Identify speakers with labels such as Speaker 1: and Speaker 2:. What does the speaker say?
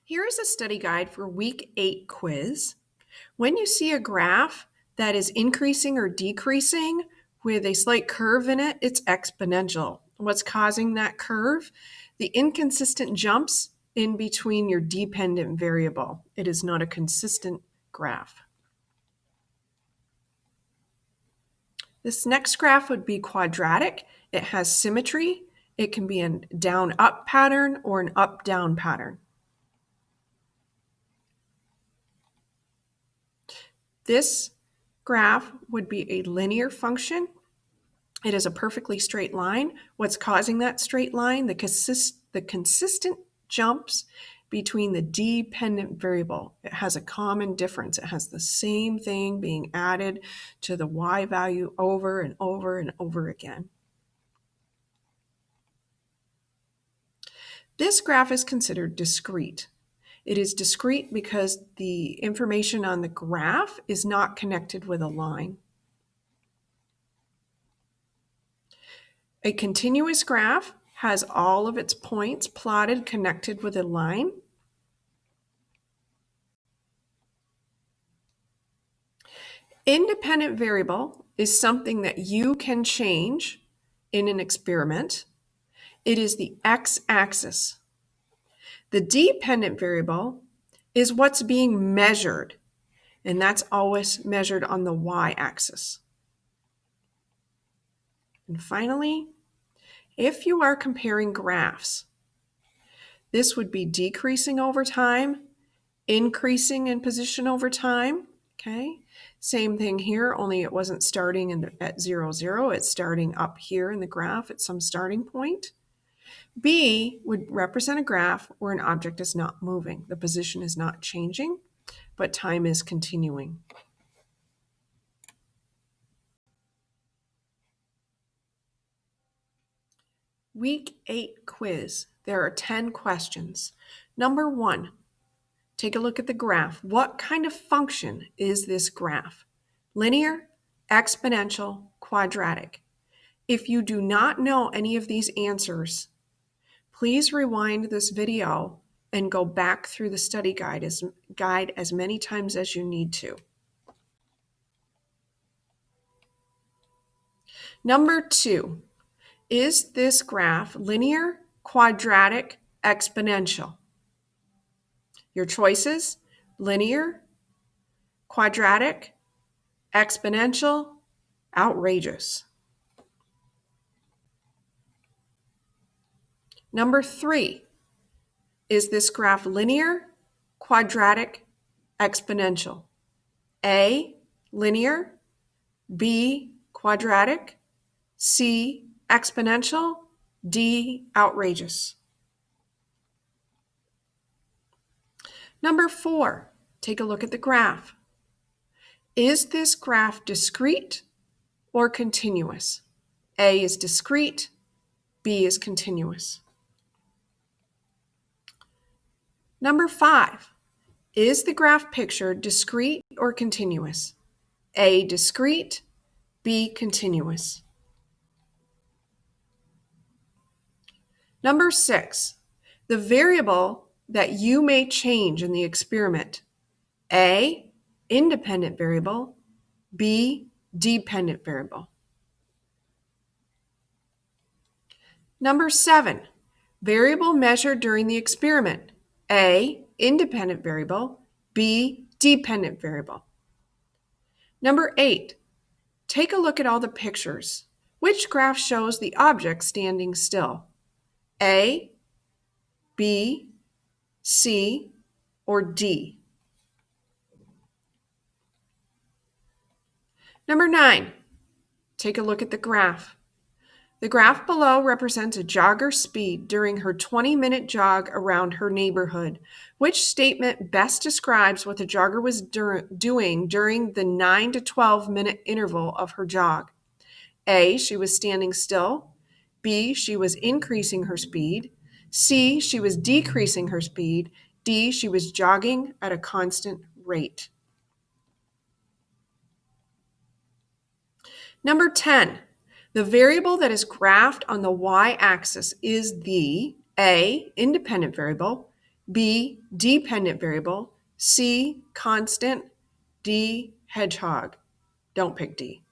Speaker 1: Here is a study guide for week 8 quiz. When you see a graph that is increasing or decreasing with a slight curve in it, it's exponential. What's causing that curve? The inconsistent jumps in between your dependent variable. It is not a consistent graph. This next graph would be quadratic. It has symmetry. It can be a down-up pattern or an up-down pattern. This graph would be a linear function. It is a perfectly straight line. What's causing that straight line? The consistent jumps between the dependent variable. It has a common difference. It has the same thing being added to the y value over and over and over again. This graph is considered discrete. It is discrete because the information on the graph is not connected with a line. A continuous graph has all of its points plotted connected with a line. Independent variable is something that you can change in an experiment. It is the x-axis. The dependent variable is what's being measured, and that's always measured on the y-axis. And finally, if you are comparing graphs, this would be decreasing over time, increasing in position over time, okay? Same thing here, only it wasn't starting at 0, 0. It's starting up here in the graph at some starting point. B would represent a graph where an object is not moving. The position is not changing, but time is continuing. Week 8 quiz. There are 10 questions. Number 1, take a look at the graph. What kind of function is this graph? Linear, exponential, quadratic. If you do not know any of these answers, please rewind this video and go back through the study guide as many times as you need to. Number 2, is this graph linear, quadratic, exponential? Your choices: linear, quadratic, exponential, outrageous. Number 3, is this graph linear, quadratic, exponential? A, linear, B, quadratic, C, exponential, D, outrageous. Number 4, take a look at the graph. Is this graph discrete or continuous? A is discrete, B is continuous. Number 5, is the graph picture discrete or continuous? A, discrete, B, continuous. Number 6, the variable that you may change in the experiment. A, independent variable, B, dependent variable. Number 7, variable measured during the experiment. A, independent variable, B, dependent variable. Number 8, take a look at all the pictures. Which graph shows the object standing still? A, B, C, or D? Number 9, take a look at the graph. The graph below represents a jogger's speed during her 20-minute jog around her neighborhood. Which statement best describes what the jogger was doing during the 9 to 12-minute interval of her jog? A, she was standing still. B, she was increasing her speed. C, she was decreasing her speed. D, she was jogging at a constant rate. Number 10, the variable that is graphed on the y-axis is the A, independent variable, B, dependent variable, C, constant, D, hedgehog. Don't pick D.